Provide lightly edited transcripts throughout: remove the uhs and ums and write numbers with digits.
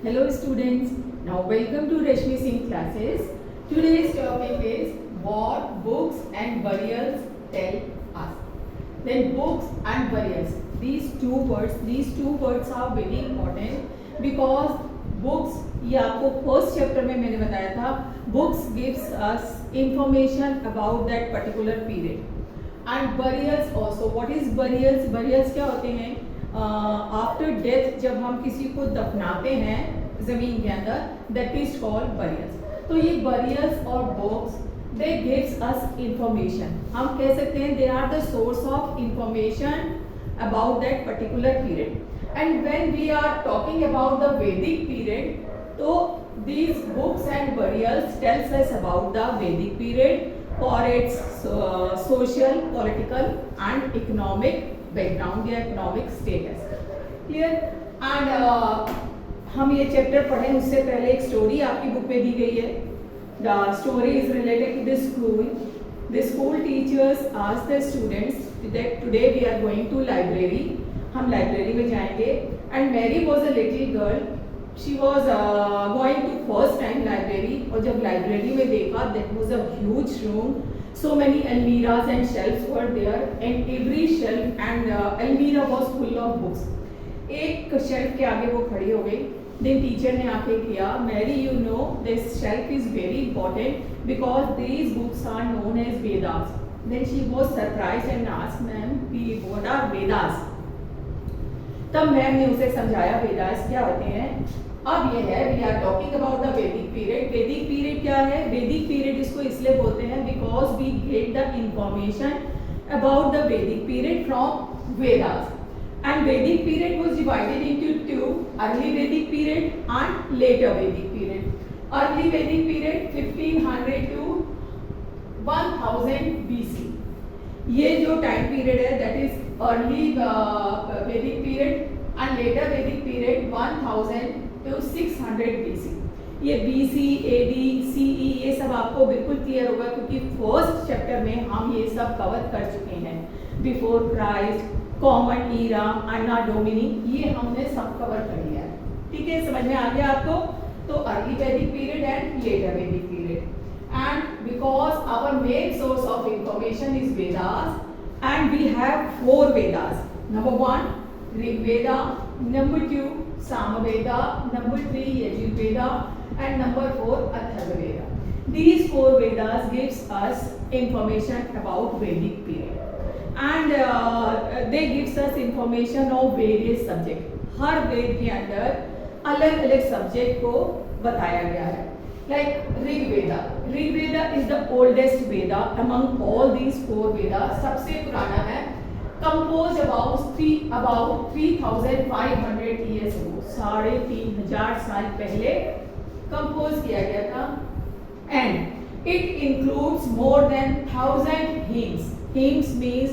Hello students, now welcome to Rashmi Singh classes. Today's topic is what books and burials tell us. Then books and burials, these two words are very important because books, ये आपको first chapter में मैंने बताया था, books gives us information about that particular period. And burials also, what is burials? Burials क्या होते हैं? After death जब हम किसी को दफनाते हैं जमीन के अंदर, दैट इज कॉल्ड बरियल्स. तो ये बरियल्स और books they gives us information. हम कह सकते हैं they are the source of information about that particular period. And when we are talking about the Vedic period, तो these books and burials tells us about the Vedic period for its social, political and economic background या economic status. Clear? And हम ये chapter पढ़ें उससे पहले एक story आपकी book में दी गई है. The story is related to the school. The school teachers asked the students that today we are going to library. हम लाइब्रेरी में जाएंगे. And Mary was a little girl. She was going to first time library. और जब library में देखा, that was a huge room. So many almiras and shelves were there, and every shelf and almira was full of books. एक shelf के आगे वो खड़ी हो गई. Then teacher ने आके किया, Mary, you know this shelf is very important because these books are known as Vedas. Then she was surprised and asked, Ma'am, what are Vedas? तब मैम ने उसे समझाया वेदास क्या होते हैं. अब ये है, we are talking about the Vedic period. Vedic period क्या है? वैदिक पीरियड इसको इसलिए बोलते हैं because we get the information about the Vedic period from Vedas. And Vedic period was divided into two, early Vedic period and later Vedic period. Early Vedic period 1500 to 1000 BC. ये जो time period है that is early Vedic period and later Vedic period 1000 to 600 BC. ये BC, AD, CE ये सब आपको बिल्कुल clear होगा क्योंकि फर्स्ट चैप्टर में हम ये सब कवर कर चुके हैं. बिफोर क्राइस्ट, कॉमन ईरा, अन्ना डोमिनी, ये हमने सब कवर कर लिया है. ठीक है, समझ में आ गया आपको? तो early Vedic period and later Vedic period. And because our main source of information is Vedas, and we have 4 Vedas. Number 1, Rig Veda. Number 2, Samaveda. Number 3, Yajurveda. And number 4, Atharvaveda. These 4 Vedas gives us information about Vedic period. And they gives us information of various subjects. हर वेद के अंदर अलग अलग subject को बताया गया है. Like Rig Veda. Rig Veda is the oldest Veda among all these 4 Vedas. सबसे पुराना है. Composed about 3500 years ago. 3500 साल पहले कंपोज किया गया था. And it includes more than 1000 hymns. Hymns means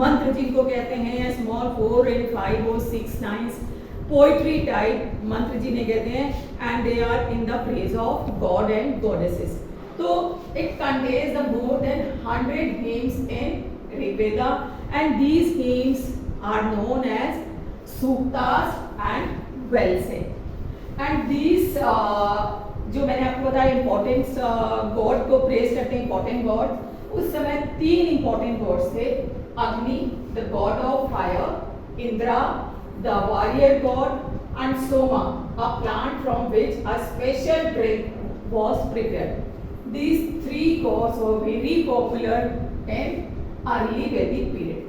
मंत्र जिनको कहते हैं, small 4 and 5 or 6 lines. Poetry type मंत्र जिन्हें कहते हैं, and they are in the praise of God and goddesses. तो it contains the more than 100 hymns in Rigveda, and these hymns are known as suktas and wells. And these जो मैंने आपको बताया importance God को प्रेज करते हैं, इंपॉर्टेंट गॉड. उस समय 3 इंपॉर्टेंट गॉड्स थे. अग्नि, the God of fire, Indira, the warrior god, and Soma, a plant from which a special drink was prepared. These 3 gods were very popular in early Vedic period.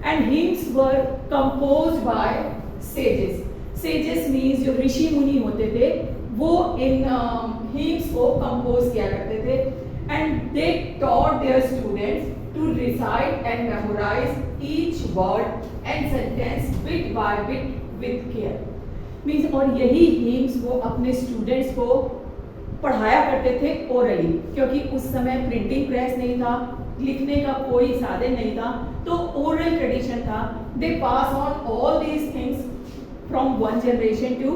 And hymns were composed by sages. Sages means जो ऋषि मुनि होते थे वो इन hymns को compose किया करते थे. And they taught their students to recite and memorize each word and sentence bit by bit with care. Means और यही hymns वो अपने students को पढ़ाया करते थे orally, क्योंकि उस समय प्रिंटिंग प्रेस नहीं था, लिखने का कोई साधन नहीं था, तो oral tradition था. They pass on all these things from one generation to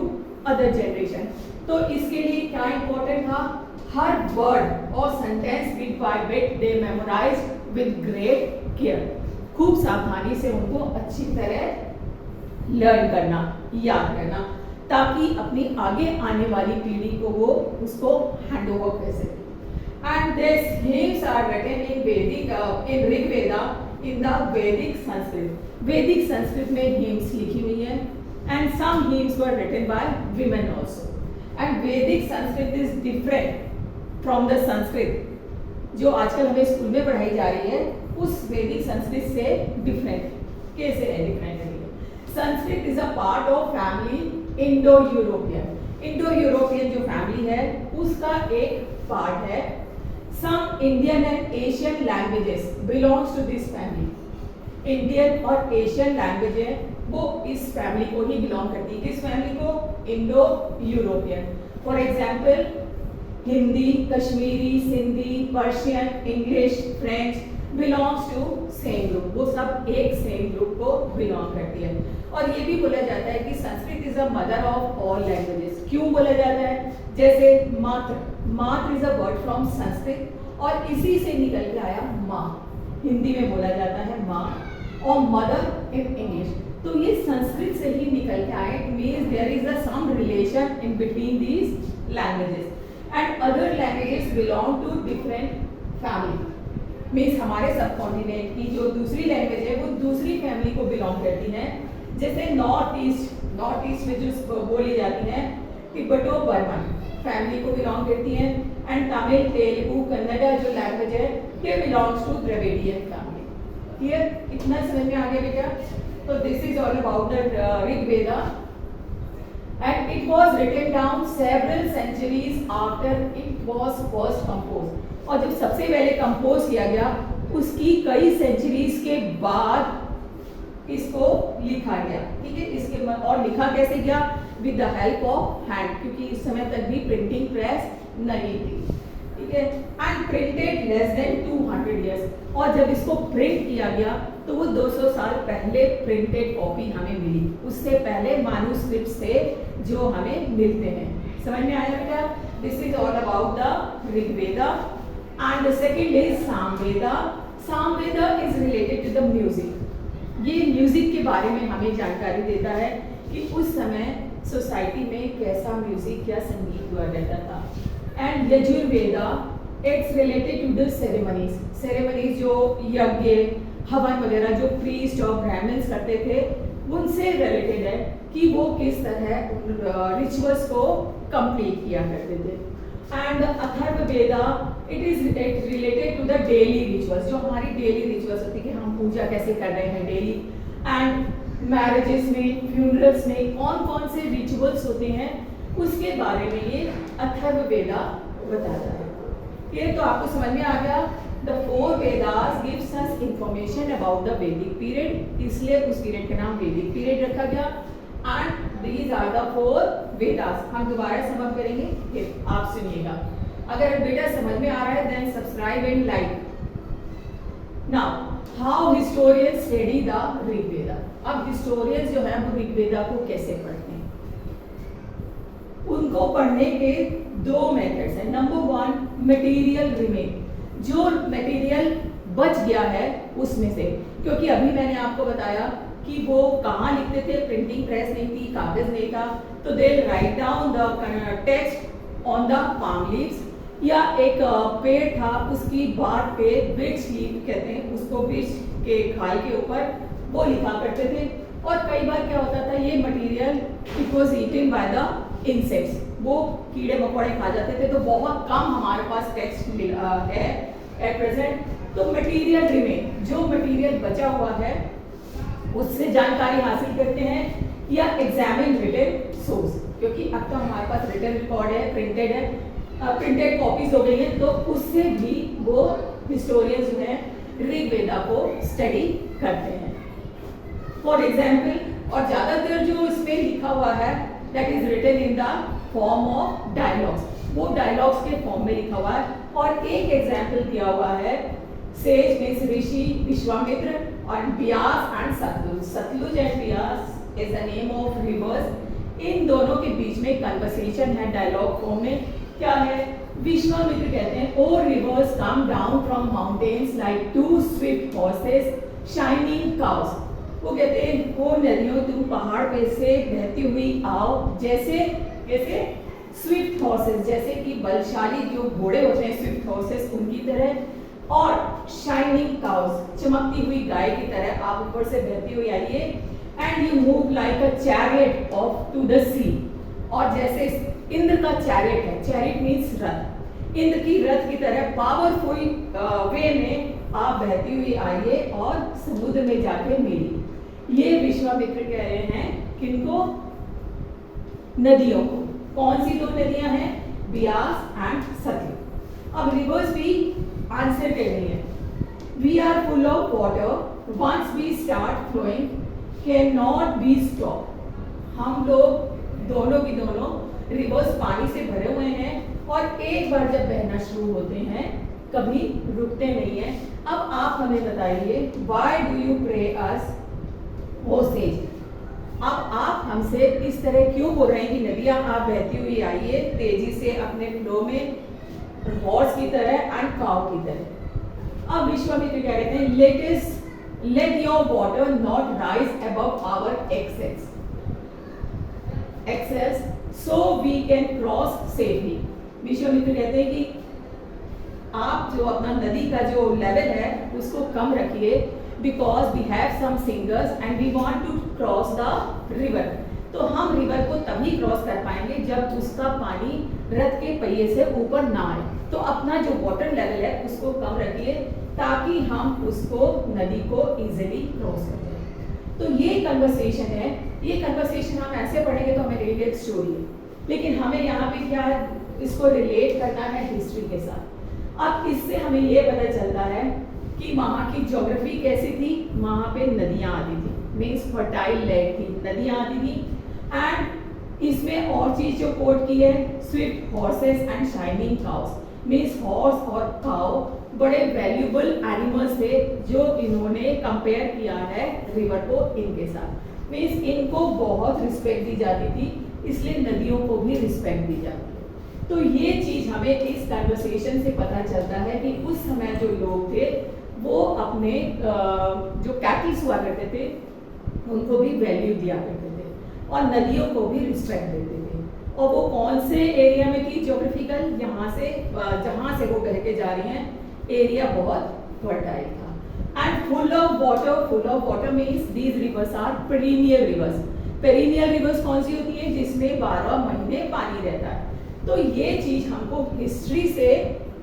other generation. तो इसके लिए क्या important था? हर वर्ड और sentence bit by bit they memorise with great care. खूब सावधानी से उनको अच्छी तरह लर्न करना, याद करना, ताकि अपनी आगे आने वाली पीढ़ी को वो उसको हैंड ओवर कर सके। And this hymns are written in Vedic in Rigveda in the वैदिक संस्कृत। वैदिक संस्कृत में हिम्स लिखी हुई है and some hymns were written by women also. And Vedic Sanskrit is different from the Sanskrit जो आजकल हमें स्कूल में पढ़ाई जा रही है, उस वैदिक संस्कृत से डिफरेंट। कैसे है different? Sanskrit is a part of family Indo European. Indo European जो फैमिली है उसका एक पार्ट है। Some Indian and Asian languages belongs to this family. Indian और एशियन लैंग्वेज वो इस फैमिली को ही बिलोंग करती है। किस फैमिली को? Indo European. For example Hindi, Kashmiri, Sindhi, Persian, English, French belongs to same group. वो सब एक सेम ग्रुप को बिलोंग करती है। और ये भी बोला जाता है कि Sanskrit is a mother of all languages. क्यों बोला जाता है? जैसे मात्र, मात्र is a word from Sanskrit और इसी से निकल के आया माँ। हिंदी में बोला जाता है माँ और मदर इन इंग्लिश। तो ये संस्कृत से ही निकल के आए। It means there is a some relation in between these languages and other languages belong to different family. Means हमारे सब कॉन्टिनेंट की जो दूसरी लैंग्वेज है वो दूसरी फैमिली को बिलोंग करती हैं। जैसे नॉर्थ ईस्ट में जो बोली जाती हैं तिब्बतो बर्मन फैमिली को बिलोंग करती हैं। एंड तमिल, तेलुगु, कन्नड़ा जो लैंग्वेज है ये belongs to Dravidian family. Clear? इतना समझ में आ गया बेटा? तो this is all about the Rigveda and it was written down several centuries after it was first composed। और जब सबसे पहले कंपोज किया गया उसकी कई सेंचुरीज के बाद इसको लिखा गया। ठीक है? इसके और लिखा कैसे गया? With the help of hand, क्योंकि इस समय तक भी प्रिंटिंग प्रेस नहीं थी। ठीक है? And printed less than 200 years. और जब इसको प्रिंट किया गया तो वो 200 साल पहले प्रिंटेड कॉपी हमें मिली। उससे पहले मैन्युस्क्रिप्ट थे जो हमें मिलते हैं। समझ में आया बेटा? This is all about the Rigveda and the second is Samaveda. Samaveda is related to the music. ये म्यूजिक के बारे में हमें जानकारी देता है कि उस समय सोसाइटी में कैसा म्यूजिक या संगीत हुआ करता था। And Yajurveda it's related to the ceremonies जो यज्ञ, हवन वगैरह जो प्रीस्ट और ब्राह्मण्स करते थे उनसे रिलेटेड है कि वो किस तरह रिचुअल्स को कंप्लीट किया करते थे। And Atharvaveda it is related to the daily rituals, जो हमारी डेली रिचुअल्स होती है कि हम पूजा कैसे कर रहे हैं डेली। एंड मैरिजेस में, फ्यूनरल्स में कौन कौन से रिचुअल्स होते हैं उसके बारे में ये अथर्ववेदा बताता है। ये तो आपको समझ में आ गया। The four Vedas gives us information about the Vedic period, इसलिए उस पीरियड का नाम वैदिक पीरियड रखा गया। And these are the four Vedas। हम दोबारा समझ करेंगे, फिर आप सुनिएगा। अगर बेटा समझ में आ रहा है then subscribe and like। Now how historians study the Rigveda. अब historians जो है वो ऋग्वेदा को कैसे पढ़ते हैं? उनको पढ़ने के दो मेथड्स हैं। नंबर 1 मटेरियल रिमेन, जो मटेरियल बच गया है उसमें से, क्योंकि अभी मैंने आपको बताया कि वो कहाँ लिखते थे, प्रिंटिंग प्रेस नहीं थी, कागज नहीं था, तो they write down the text on the palm leaves, या एक पेड़ था उसकी बाट पे बिट्स लीव कहते हैं उसको, बिट्स के खाल के ऊपर वो लिखा करते थे। और कई बार क्या होता था ये material it was eaten by the insects, वो कीड़े मकोड़े खा जाते थे, तो बहुत कम हमारे पास टेक्स्ट है एट प्रेजेंट। तो मटेरियल रिमेन, जो मटेरियल बचा हुआ है उससे जानकारी हासिल करते हैं, या एग्जामिन रिटन सोर्स, क्योंकि अब तो हमारे पास रिटन रिकॉर्ड है, प्रिंटेड कॉपीज हो गई हैं, तो उससे भी वो हिस्टोरियंस जो हैं ऋग्वेदा को स्टडी करते हैं। फॉर एग्जाम्पल, और ज़्यादातर जो इसमें लिखा हुआ है that is written in the form of dialogues, वो डायलॉग्स के फॉर्म में लिखा हुआ है। और एक एग्जाम्पल दिया हुआ है, सेज मीन्स ऋषि विश्वामित्र और Vyas and Sutlej. Sutlej and Vyas is the name of rivers. इन दोनों के बीच में कन्वर्सेशन है डायलॉग फॉर्म में। क्या है? विश्वामित्र कहते हैं, O rivers come down from mountains like two swift horses shining cows. वो कहते हैं ओ नदियों तुम पहाड़ पे से बहती हुई आओ, जैसे कैसे स्विफ्ट हॉर्सेस, जैसे कि बलशाली जो घोड़े होते हैं स्विफ्ट हॉर्सेस उनकी तरह, और शाइनिंग काउस चमकती हुई गाय की तरह आप ऊपर से बहती हुई आइए। And you move like a chariot of to the sea, और जैसे इंद्र का चैरियट है, चैरियट मीन्स रथ, इंद्र की रथ की तरह पावरफुल वे में आप बहती हुई आइए और समुद्र में जाके मिलिए। ये विश्वामित्र कह रहे हैं किनको? नदियों को। कौन सी दो नदियां हैं? ब्यास एंड सतलुज। अब रिवर्स भी आंसर कह रही है, we are full of water once we start flowing can not be stop. हम लोग दोनों की दोनों रिवर्स पानी से भरे हुए हैं और एक बार जब बहना शुरू होते हैं कभी रुकते नहीं है। अब आप हमें बताइए, why do you pray us O sages. अब आप हमसे इस तरह क्यों बोल रहे हैं कि नदियां आप बहती हुई आइए तेजी से अपने फ्लो में, हॉर्स की तरह एंड काउ की तरह। अब विश्वामित्र कह रहे हैं let your water not rise above our access so we can cross safely. Vishwamitra कहते हैं कि आप जो अपना नदी का जो लेवल है उसको कम रखिए, because we have some singers and we want to cross the river. तो हम रिवर को तभी क्रॉस कर पाएंगे जब उसका पानी रथ के पहिए से ऊपर ना आए। तो अपना जो वाटर लेवल है उसको कम रखिए ताकि हम उसको नदी को इजीली क्रॉस कर पाए। तो ये कन्वर्सेशन है, ये कन्वर्सेशन हम ऐसे पढ़ेंगे तो हमें रिलेटेड स्टोरी है, लेकिन हमें यहाँ पे क्या है, इसको रिलेट करना है हिस्ट्री के साथ। अब इससे हमें ये पता चलता है कि वहाँ की ज्योग्राफी कैसी थी, वहाँ पे नदियाँ आती थी, मीन्स फर्टाइल लैंड थी, नदियाँ आती थी। एंड इसमें और चीज जो कोट की है, Swift horses and shining cows, means horse और काउ बड़े वैल्यूबल एनिमल्स थे जो इन्होंने कंपेयर किया है रिवर को इनके साथ, मीन्स इनको बहुत रिस्पेक्ट दी जाती थी, इसलिए नदियों को भी रिस्पेक्ट दी जाती है। तो ये चीज हमें इस कन्वर्सेशन से पता चलता है कि उस समय जो लोग थे वो अपने जो कैटल्स हुआ करते थे उनको भी वैल्यू दिया करते थे और नदियों को भी रिस्पेक्ट देते थे। और वो कौन से एरिया में थी ज्योग्राफिकल, यहाँ से जहाँ से वो बह के जा रही हैं एरिया बहुत फर्टाइल था। And full of water means these rivers are perennial rivers. Perennial rivers कौन सी होती है? जिसमें 12 महीने पानी रहता है। तो ये चीज हमको हिस्ट्री से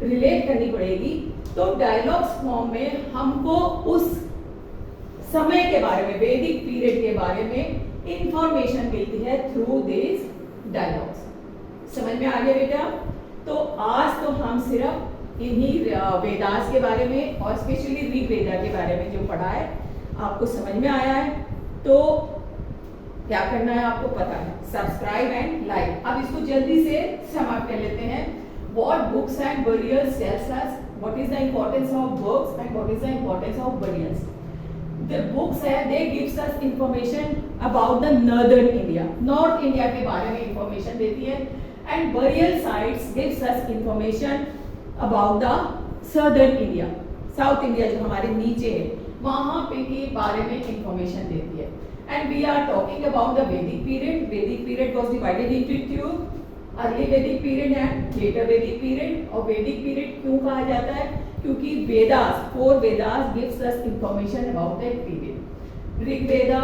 रिलेट करनी पड़ेगी। तो डायलॉग्स फॉर्म में हमको उस समय के बारे में, वैदिक पीरियड के बारे में इंफॉर्मेशन मिलती है थ्रू दिस डायलॉग्स। समझ में आ गया बेटा? तो आज तो हम सिर्फ इन्हीं वेदास के बारे में और स्पेशली ऋग्वेदा के बारे में जो पढ़ा है आपको समझ में आया है। तो क्या करना है आपको पता है, सब्सक्राइब एंड लाइक। अब इसको जल्दी से समाप्त कर लेते हैं। What books and burials tells us what is the importance of books and what is the importance of burials. The books है, they gives us information about the northern India, North India के बारे में information देती है, and burial sites gives us information about the southern India, South India जो हमारे नीचे है वहाँ पे के बारे में information देती है। And we are talking about the Vedic period. Vedic period was divided into two. Early Vedic period and later Vedic period. और वैदिक पीरियड क्यों कहा जाता है? क्योंकि Vedas, 4 Vedas gives us information about that period. Rigveda,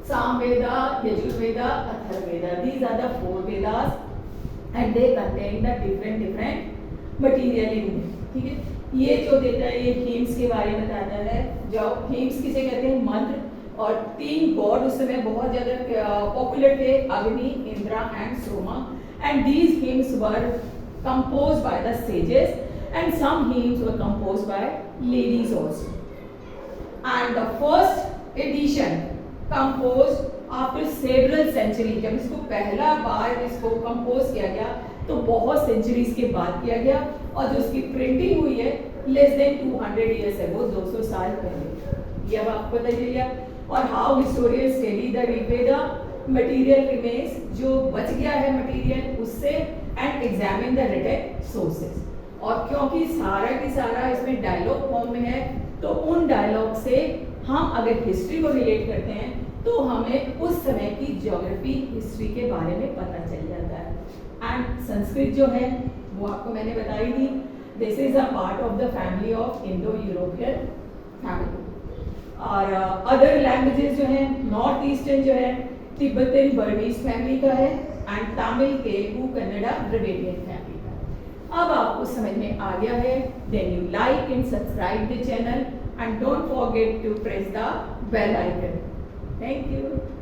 Samaveda, Yajurveda, Atharvaveda, these are the 4 Vedas and they contain the different material in. ठीक है, ये जो देता है ये हीम्स के बारे में बताता है। जो हीम्स किसे कहते हैं? मंत्र। और 3 गॉड उस समय बहुत ज्यादा पॉपुलर थे, Agni, Indra and Soma. And these hymns were composed by the sages and some hymns were composed by ladies also. And the first edition composed after several century. जब इसको पहला बार इसको कंपोज किया गया तो बहुत सेंचुरीज के बाद किया गया, और जो इसकी प्रिंटिंग हुई है लेस देन 200 ईयर्स है, वो 200 साल पहले। ये अब आपको पता चल गया। और how historians study the Rigveda, material remains, जो बच गया है मटेरियल उससे, and examine the written sources. और क्योंकि सारा की सारा इसमें डायलॉग फॉर्म में है तो उन डायलॉग से हम अगर हिस्ट्री को रिलेट करते हैं तो हमें उस समय की ज्योग्राफी हिस्ट्री के बारे में पता चल जाता है। एंड संस्कृत जो है वो आपको मैंने बताई थी, this is a part of the family of Indo European family. और अदर लैंग्वेजेस जो है नॉर्थ ईस्टर्न जो है तिब्बतन बर्मीज फैमिली का है, and Tamil Telugu Kannada Dravidian family का। अब आपको समझ में आ गया है, then you like and subscribe the channel and don't forget to press the bell icon. Thank you.